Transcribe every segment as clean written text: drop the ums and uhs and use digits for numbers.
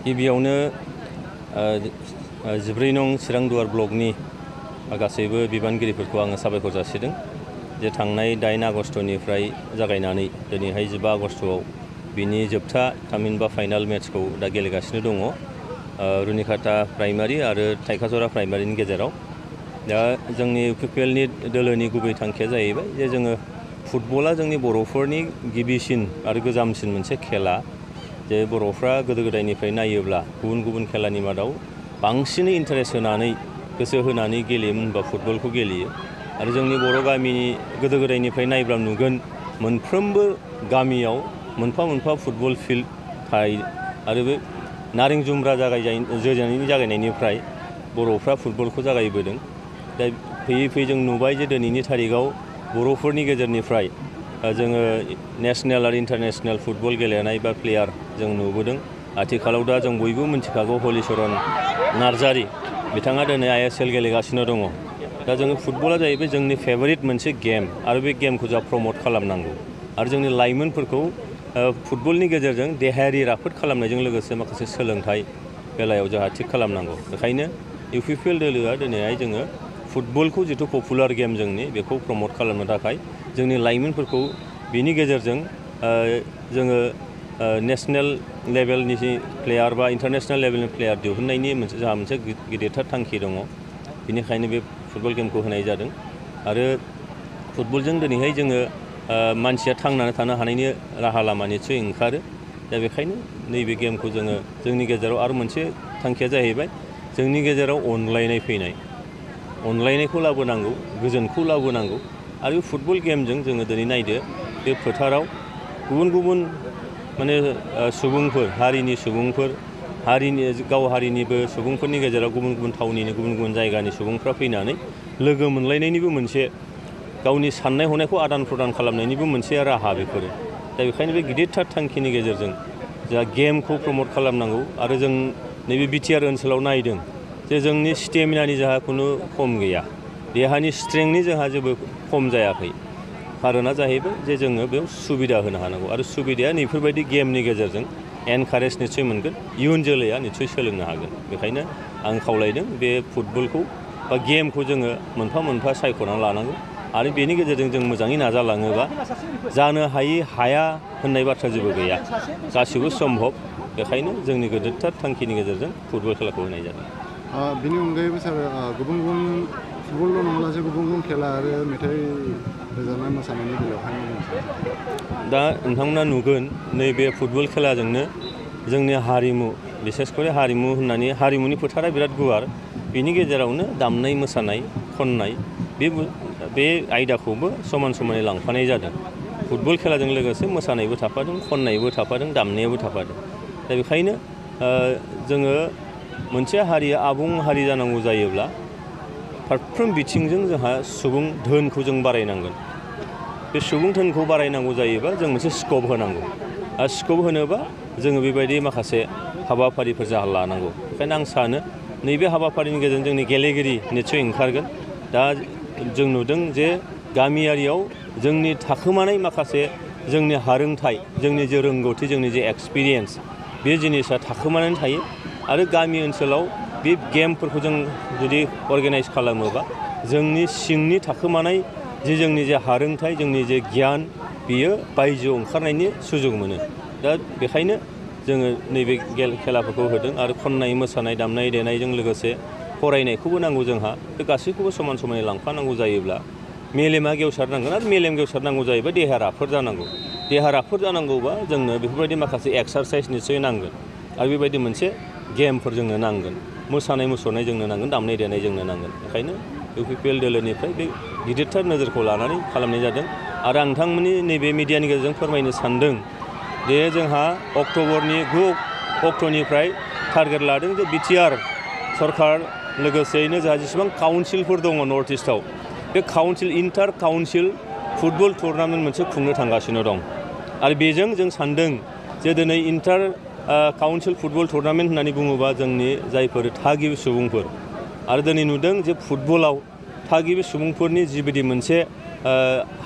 गिबियावनो 14 नं चिरांदुवार ब्लकनि गासैबो बिबानगिरिफोरखौ आङो साबायखर जासिदों जे थांनाय 8 आगस्टनिफ्राय जागायनानै दिनैहाय 15 आगस्टआव बिनि जोबथा थामहिनबा फाइनाल मेट्सखौ दा गेलेगासिनो दङ रुनिखाता प्राइमारि आरो थाइखाजरा प्राइमारिनि गेजेराव। दा जोंनि इउपिपिएलनि दोलोनि गुबै थांखिया जाहैबाय जे जोङो फुटबला जोंनि बर'फोरनि गिबिसिन आरो गोजामसिन मोनसे खेला जे बर'फ्रा गोदो गोदायनिफ्राय नायोब्ला गुबुन गुबुन खेलानि मादाव बांसिनै इन्टारेस्ट होनानै गोसो होनानै गेलेयोमोन होनबा फुटबलखौ गेलेयो आरो जोंनि बर' गामिनि गोदो गोदायनिफ्राय नायब्ला नुगोन मोनफ्रोमबो गामियाव मोनफा मोनफा फुटबल फिल्ड थायो आरो बे नारें जुम्ब्रा जागायनायनिफ्राय बर'फ्रा फुटबलखौ जागायबोदों। दा फैयै फैयै जों नुबाय जे दिनैनि तारिखाव बर'फोरनि गेजेरनिफ्राय जोङो नेसनेल आरो इन्टारनेसनेल फुटबल गेलेनाय बा प्लेयार जों नुबोदों। आथिखालाव दा जों बयबो मिथिखागौ हलिचरन नार्जारि बिथाङा दिनै ISL गेलेगासिनो दङ। दा जोङो फुटबला जाहैबाय जोंनि फेभरिट मोनसे गेम आरो बे गेमखौ जों प्रमट खालामनांगौ आरो जोंनि लाइमोनफोरखौ फुटबलनि गेजेरजों देहायारि राफोद खालामनायजों लोगोसे माखासे सोलोंथाइ बेलायाव जोंहा थिग खालामनांगौ। बेखायनो इउपिपिएल दोलोआ दिनैहाय जोङो फुटबलखौ जिथु पपुलार गेम जोंनि बेखौ प्रमट खालामनो थाखाय जोंनि लाइमोनफोरखौ बिनि गेजेरजों जोङो नेसनेल लेभेलनि प्लेयार बा इन्टारनेसनेल लेभेलनि प्लेयार दिहुननायनि जोंहा मोनसे गिदिरथार थांखि दङ। बेनिखायनो बे फुटबल गेमखौ होनाय जादों आरो फुटबलजों दिनैहाय जोङो मानसिया थांनानै थानो हानायनि राहा लामा निस्सय ओंखारो। दा बेखायनो नैबे गेमखौ जोङो जोंनि गेजेराव आरो मोनसे थांखिया जाहैबाय जोंनि गेजेराव अनलायनाय फैनाय, अनलायनायखौ लाबोनांगौ, गोजोनखौ लाबोनांगौ आरो बे फुटबल गेमजों जोङो दिनै नायदो बे फोथाराव गुबुन गुबुन माने सुबुंफोर हारिनि सुबुंफोर गाव हारिनिबो सुबुंफोरनि गेजेराव गुबुन गुबुन थावनिनि गुबुन गुबुन जायगानि सुबुंफ्रा फैनानै लोगो मोनलायनायनिबो मोनसे गावनि साननाय हनायखौ आदान प्रदान खालामनायनिबो मोनसे राहा बेफोरो। दा बेखायनो बे गिदिरथार थांखिनि गेजेरजों जा गेमखौ प्रमट खालामनांगौ आरो जों नैबे बिटिआर ओनसोलाव नायदों जे जोंनि स्टेमिनानि जोंहा खुनु खम गैया, देहानि स्ट्रेंथनि जोंहा जेबो खम जायाखै। खारना जाहैबाय जे जोङो बेयाव सुबिदा होनो हानांगौ आरो सुबिदाया नैफोरबायदि गेमनि गेजेरजों एनकारेज निस्सय मोनगोन, इयुन जोलैया निस्सय सोलोंनो हागोन। बेखायनो आं खावलायदों बे फुटबलखौ बा गेमखौ जोङो मोनफा मोनफा सायख'नानै लानांगौ आरो बेनि गेजेरजों जों मोजाङै नाजालाङोबा जानो हाया होननाय बाथ्रा जेबो गैया, गासिबो सम्भब। बेखायनो जोंनि गिदिरथार थांखिनि गेजेरजों फुटबल खेलाखौ होनाय जादों। बेनि अनगायैबो सार गुबुन गुबुन फुटबलल' नङालासे गुबुन गुबुन खेला आरो मेथाइ रोजाबनाय मोसानायनि बेलायावहाय दा नोंथांमोना नुगोन नैबे फुटबल खेलाजोंनो जोंनि हारिमु बिसेसकरि हारिमु होननानै हारिमुनि फोथारा बिराद गुवार, बेनि गेजेरावनो दामनाय मोसानाय खननाय बे आयदाखौबो समान समानै लांफानाय जादों। फुटबल खेलाजों लोगोसे मोसानायबो थाफादों, खननायबो थाफादों, दामनायाबो थाफादों। दा बेखायनो जोङो मोनसे हारिया आबुं हारि जानांगौ जायोब्ला फारफ्रोम बिथिंजों जोंहा सुबुं धोनखौ जों बारायनांगोन। बे सुबुं धोनखौ बारायनांगौ जायोबा जों मोनसे स्कप होनांगौ आरो स्कप होनोबा जोङो बेबायदि माखासे हाबाफारिफोर जाहा लानांगौ। बेखायनो आं सानो नैबे हाबाफारिनि गेजेरजों जोंनि गेलेगिरि निस्सय ओंखारगोन। दा जों नुदों जे गामियारियाव जोंनि थाखोमानाय माखासे जोंनि हारोंथाइ, जोंनि जे रोंगौथि, जोंनि जे एक्सपिरियेन्स बे जिनिसा थाखोमानानै थायो आरो गामि ओनसोलाव बे गेमफोरखौ जों जुदि अर्गेनाइज खालामोबा जोंनि सिंनि थाखोमानाय जोंनि जे हारोंथाइ, जोंनि जे गियान बियो बायजोआव ओंखारनायनि सुजुग मोनो। दा बेखायनो जोङो नैबे खेलाफोरखौ होदों आरो खननाय मोसानाय दामनाय देनायजों लोगोसे फरायनायखौबो नांगौ जोंहा। बे गासैखौबो समान समानै लांफानांगौ जायोब्ला मेलेमा गेवसारनांगोन आरो मेलेम गेवसारनांगौ जायोबा देहा राफोद जानांगौ। देहा राफोद जानांगौबा जोंनो बेफोरबायदि माखासे एक्सारसाइज निस्सय नांगोन आरो बेबायदि मोनसे गेमफोर जोंनो नांगोन, मोसानाय मुसुरनाय जोंनो नांगोन, दामनाय देनाय जोंनो नांगोन। बेखायनो इउपिपिएल दोलोनिफ्राय बे गिदिरथार नोजोरखौ लानानै खालामनाय जादों आरो आं नोंथांमोननि नैबे मिडियानि गेजेरजों फोरमायनो सानदों जे जोंहा अक्ट'बरनि 9 अक्ट'निफ्राय टारगेट लादों जे बिटिआर सरकार लोगोसेयैनो जोंहा जेसेबां काउन्सिलफोर दङ नर्थ इस्टआव बे इन्टार काउन्सिल फुटबल टुर्नामेन्ट मोनसे खुंनो थांगासिनो दं आरो बेजों जों सानदों जे दिनै इन्टार काउन्सिल फुटबल टुर्नामेन्ट होननानै बुङोबा जोंनि जायफोर थागिबि सुबुंफोर आरो दिनै नुदों जे फुटबलाव थागिबि सुबुंफोरनि जिबायदि मोनसे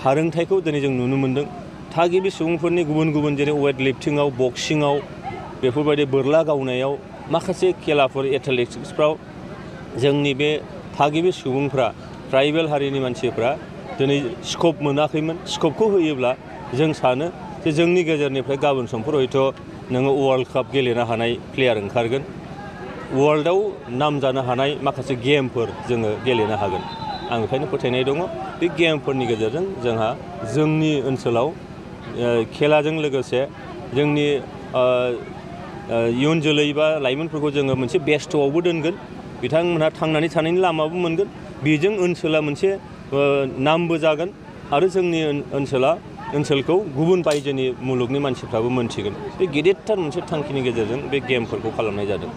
हारोंथाइखौ दिनै जों नुनो मोन्दों। थागिबि सुबुंफोरनि गुबुन गुबुन जेरै वेट लिफ्टिङाव, बक्सिङाव बेफोरबायदि बोरला गावनायाव माखासे खेलाफोर एथलेटिक्सफ्राव जोंनि बे थागिबि सुबुंफ्रा ट्राइबेल हारिनि मानसिफ्रा दिनै स्कप मोनाखैमोन। स्कपखौ होयोब्ला जों सानो जे जोंनि गेजेरनिफ्राय गाबोन समफोर हयथ' नोङो वर्ल्ड काप गेलेनो हानाय प्लेयार ओंखारगोन, वर्ल्डआव नाम जानो हानाय माखासे गेमफोर जोङो गेलेनो हागोन। आं बेखायनो फोथायनाय दङ बे गेमफोरनि गेजेरजों जोंहा जोंनि ओनसोलाव खेलाजों लोगोसे जोंनि इयुन जोलै बा लाइमोनफोरखौ जोङो मोनसे बेस्थ'आवबो दोनगोन, बिथांमोनहा थांनानै थानायनि लामाबो मोनगोन, बेजों ओनसोला मोनसे नामबो जागोन आरो जोंनि ओनसोलखौ गुबुन बायजोनि मुलुगनि मानसिफ्राबो मोनथिगोन। बे गेदेरथार मोनसे थांखिनि गेजेरजों बे गेमफोरखौ खालामनाय जादों।